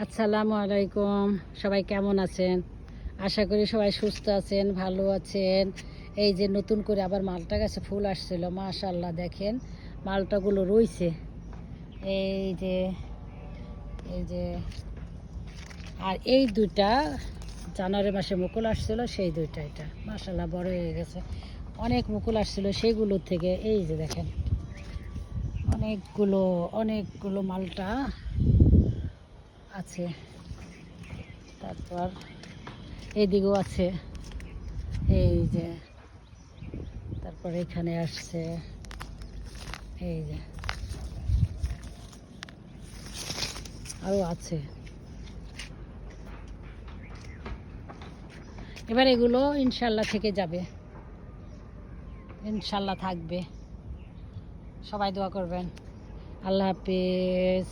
আসসালামু আলাইকুম। সবাই কেমন আছেন? আশা করি সবাই সুস্থ আছেন, ভালো আছেন। এই যে নতুন করে আবার মালটা গাছে ফুল আসছিল, মাশাআল্লাহ। দেখেন মালটাগুলো রইছে, এই যে এই যে আর এই দুইটা জানুয়ারি মাসে মুকুল আসছিল, সেই দুইটা এটা মাশাআল্লাহ বড় হয়ে গেছে। অনেক মুকুল আসছিল সেগুলোর থেকে এই যে দেখেন অনেকগুলো অনেকগুলো মালটা আছে। তারপর এইদিকেও আছে, এই যে তারপর এখানে আসছে, এই যে আরও আছে। এবার এগুলো ইনশাল্লাহ থেকে যাবে, ইনশাল্লাহ থাকবে। সবাই দোয়া করবেন। আল্লাহ হাফেজ।